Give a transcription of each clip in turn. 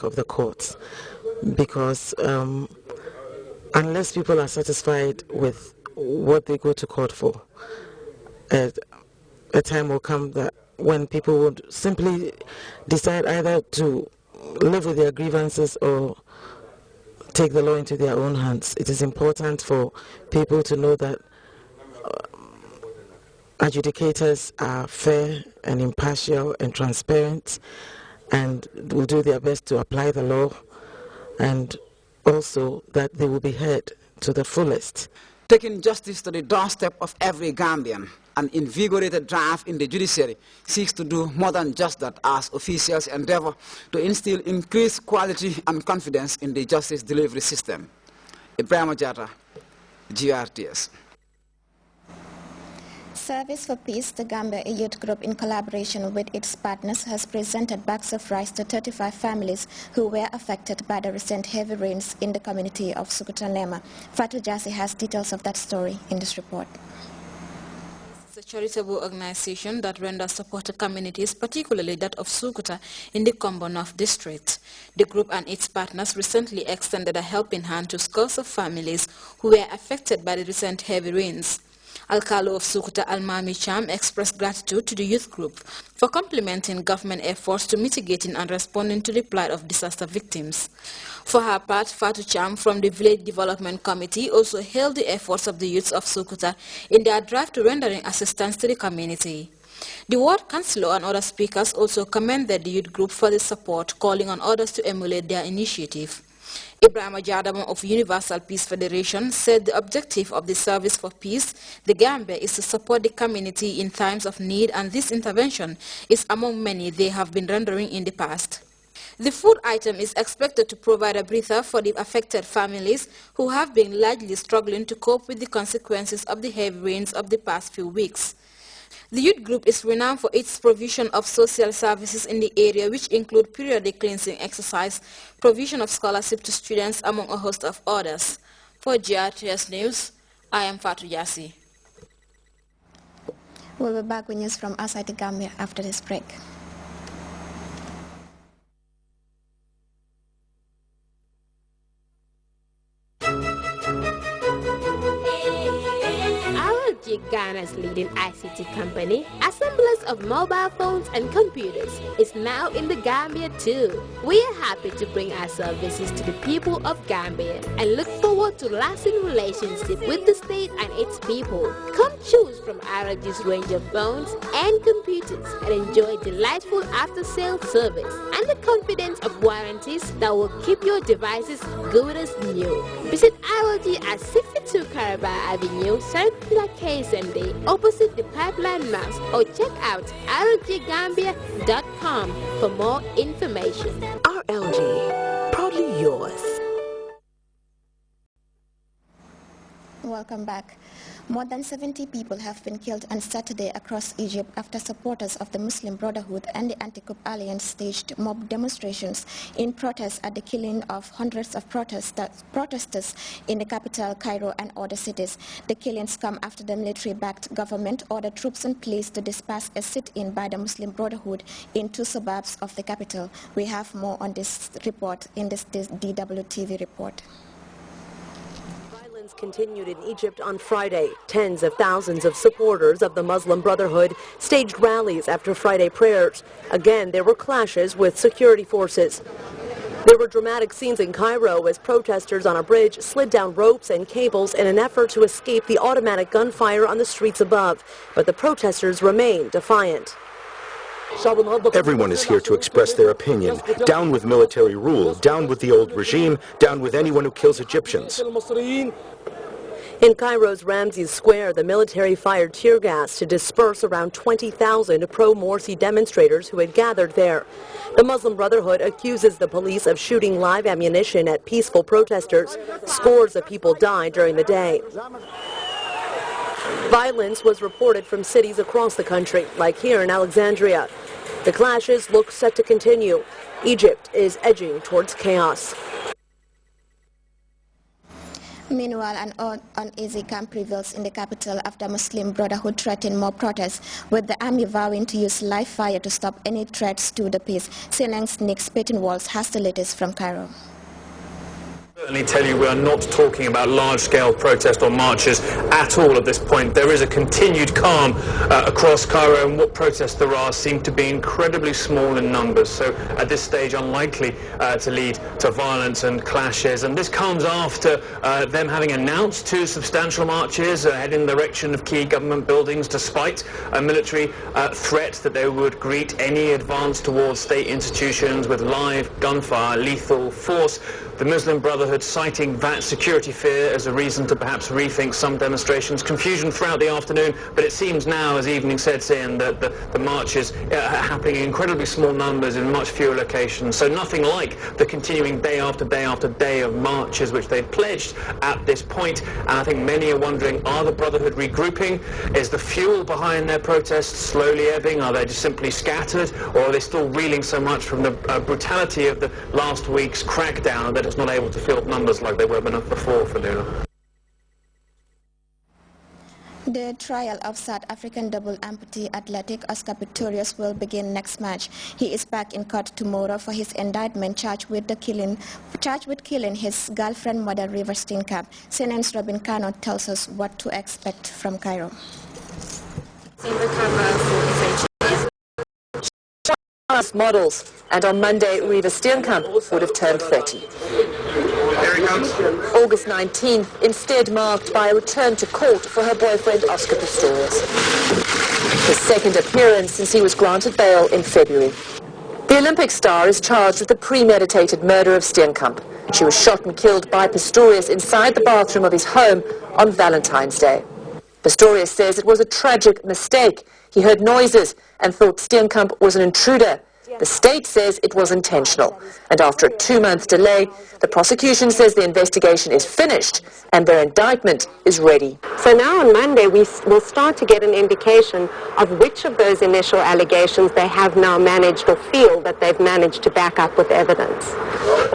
of the courts, because unless people are satisfied with what they go to court for, a time will come that when people would simply decide either to live with their grievances or take the law into their own hands. It is important for people to know that adjudicators are fair and impartial and transparent and will do their best to apply the law, and also that they will be heard to the fullest. Taking justice to the doorstep of every Gambian, an invigorated drive in the judiciary seeks to do more than just that as officials endeavor to instill increased quality and confidence in the justice delivery system. Ibrahim Jata, Grts. Service for Peace, the Gambia youth group in collaboration with its partners has presented bags of rice to 35 families who were affected by the recent heavy rains in the community of Sukuta-Nema. Fatou Jassi has details of that story in this report. It's a charitable organization that renders support to communities, particularly that of Sukuta in the Kombo North district. The group and its partners recently extended a helping hand to scores of families who were affected by the recent heavy rains. Alcalo of Sukuta Almami Cham expressed gratitude to the youth group for complementing government efforts to mitigating and responding to the plight of disaster victims. For her part, Fatou Cham from the Village Development Committee also hailed the efforts of the youths of Sukuta in their drive to rendering assistance to the community. The ward councillor and other speakers also commended the youth group for the support, calling on others to emulate their initiative. Ibrahim Jadam of Universal Peace Federation said the objective of the Service for Peace, the Gambia, is to support the community in times of need, and this intervention is among many they have been rendering in the past. The food item is expected to provide a breather for the affected families who have been largely struggling to cope with the consequences of the heavy rains of the past few weeks. The youth group is renowned for its provision of social services in the area, which include periodic cleansing exercise, provision of scholarship to students, among a host of others. For GRTS News, I am Fatou Jassi. We'll be back with news from outside the Gambia after this break. Ghana's leading ICT company, assemblers of mobile phones and computers, is now in the Gambia too. We are happy to bring our services to the people of Gambia and look forward to lasting relationship with the state and its people. Come choose from RG's range of phones and computers and enjoy delightful after-sale service and the confidence of warranties that will keep your devices good as new. Visit RG at 62 Caraba Avenue, Circular K Sunday, opposite the Pipeline Mass, or check out rlggambia.com for more information. RLG, proudly yours. Welcome back. More than 70 people have been killed on Saturday across Egypt after supporters of the Muslim Brotherhood and the Anti-Coup Alliance staged mob demonstrations in protest at the killing of hundreds of protesters in the capital, Cairo, and other cities. The killings come after the military-backed government ordered troops and police to disperse a sit-in by the Muslim Brotherhood in 2 suburbs of the capital. We have more on this report in this DWTV report. Continued in Egypt on Friday. Tens of thousands of supporters of the Muslim Brotherhood staged rallies after Friday prayers. Again, there were clashes with security forces. There were dramatic scenes in Cairo as protesters on a bridge slid down ropes and cables in an effort to escape the automatic gunfire on the streets above. But the protesters remain defiant. Everyone is here to express their opinion. Down with military rule, down with the old regime, down with anyone who kills Egyptians. In Cairo's Ramses Square, the military fired tear gas to disperse around 20,000 pro-Morsi demonstrators who had gathered there. The Muslim Brotherhood accuses the police of shooting live ammunition at peaceful protesters. Scores of people died during the day. Violence was reported from cities across the country, like here in Alexandria. The clashes look set to continue. Egypt is edging towards chaos. Meanwhile, an uneasy camp prevails in the capital after Muslim Brotherhood threatened more protests, with the army vowing to use live fire to stop any threats to the peace. CNN's Nick Spittenwalds has the latest from Cairo. Certainly tell you we are not talking about large-scale protest or marches at all at this point. There is a continued calm across Cairo, and what protests there are seem to be incredibly small in numbers, so at this stage unlikely to lead to violence and clashes. And this comes after them having announced two substantial marches heading in the direction of key government buildings, despite a military threat that they would greet any advance towards state institutions with live gunfire, lethal force. The Muslim Brotherhood citing that security fear as a reason to perhaps rethink some demonstrations. Confusion throughout the afternoon, but it seems now, as evening said, saying that the marches are happening in incredibly small numbers in much fewer locations. So nothing like the continuing day after day after day of marches which they've pledged at this point. And I think many are wondering, are the Brotherhood regrouping? Is the fuel behind their protests slowly ebbing? Are they just simply scattered? Or are they still reeling so much from the brutality of the last week's crackdown that it's not able to field numbers like they were before, Fadila? The trial of South African double amputee athlete Oscar Pistorius will begin next March. He is back in court tomorrow for his indictment charged with killing his girlfriend Mother River Steenkamp. CNN's Robin Cano tells us what to expect from Cairo. Models, and on Monday River Steenkamp would have turned 30. August 19th instead marked by a return to court for her boyfriend Oscar Pistorius. His second appearance since he was granted bail in February. The Olympic star is charged with the premeditated murder of Steenkamp. She was shot and killed by Pistorius inside the bathroom of his home on Valentine's Day. Pistorius says it was a tragic mistake. He heard noises and thought Steenkamp was an intruder. The state says it was intentional. And after a 2-month delay, the prosecution says the investigation is finished and their indictment is ready. So now on Monday we will start to get an indication of which of those initial allegations they have now managed or feel that they've managed to back up with evidence.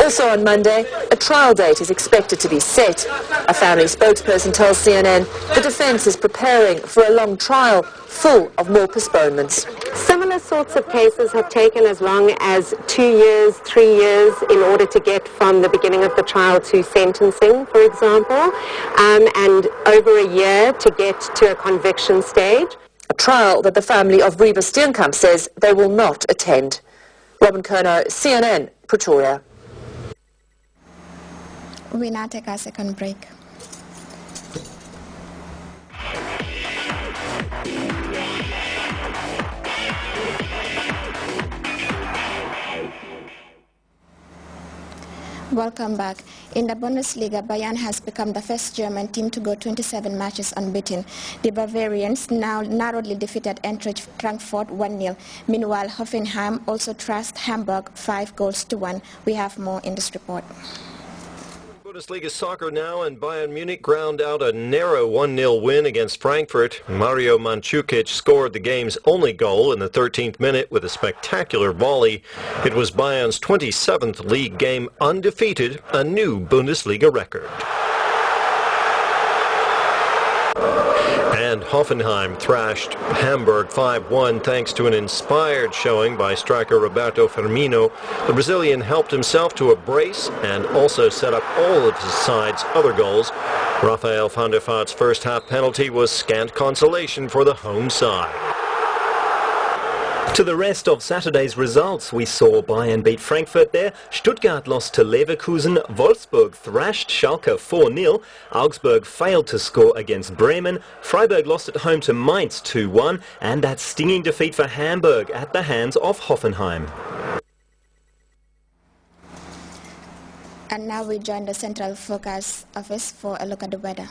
Also on Monday, a trial date is expected to be set. A family spokesperson tells CNN the defense is preparing for a long trial full of more postponements. Similar sorts of cases have taken as long as 2 years, 3 years in order to get from the beginning of the trial to sentencing, for example, and over a year to get to a conviction stage. A trial that the family of River Steenkamp says they will not attend. Robin Kerno, CNN, Pretoria. We now take our second break. Welcome back. In the Bundesliga, Bayern has become the first German team to go 27 matches unbeaten. The Bavarians now narrowly defeated Eintracht Frankfurt 1-0. Meanwhile, Hoffenheim also thrashed Hamburg 5-1. We have more in this report. Bundesliga soccer now, and Bayern Munich ground out a narrow 1-0 win against Frankfurt. Mario Mandzukic scored the game's only goal in the 13th minute with a spectacular volley. It was Bayern's 27th league game undefeated, a new Bundesliga record. And Hoffenheim thrashed Hamburg 5-1 thanks to an inspired showing by striker Roberto Firmino. The Brazilian helped himself to a brace and also set up all of his side's other goals. Rafael van der Vaart's first half penalty was scant consolation for the home side. To the rest of Saturday's results, we saw Bayern beat Frankfurt there, Stuttgart lost to Leverkusen, Wolfsburg thrashed Schalke 4-0, Augsburg failed to score against Bremen, Freiburg lost at home to Mainz 2-1, and that stinging defeat for Hamburg at the hands of Hoffenheim. And now we join the Central Focus Office for a look at the weather.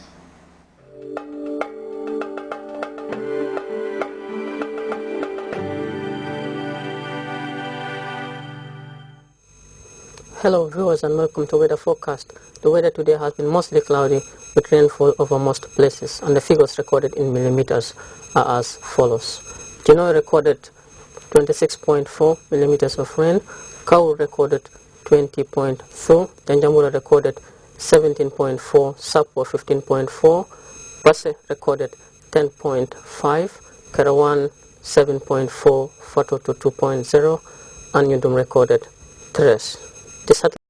Hello viewers and welcome to weather forecast. The weather today has been mostly cloudy with rainfall over most places, and the figures recorded in millimeters are as follows. Genoa recorded 26.4 millimeters of rain, Kau recorded 20.4, Tanjamura recorded 17.4, Sapo 15.4, Basse recorded 10.5, Karawan 7.4, Fatoto 2.0, and Yundum recorded 3.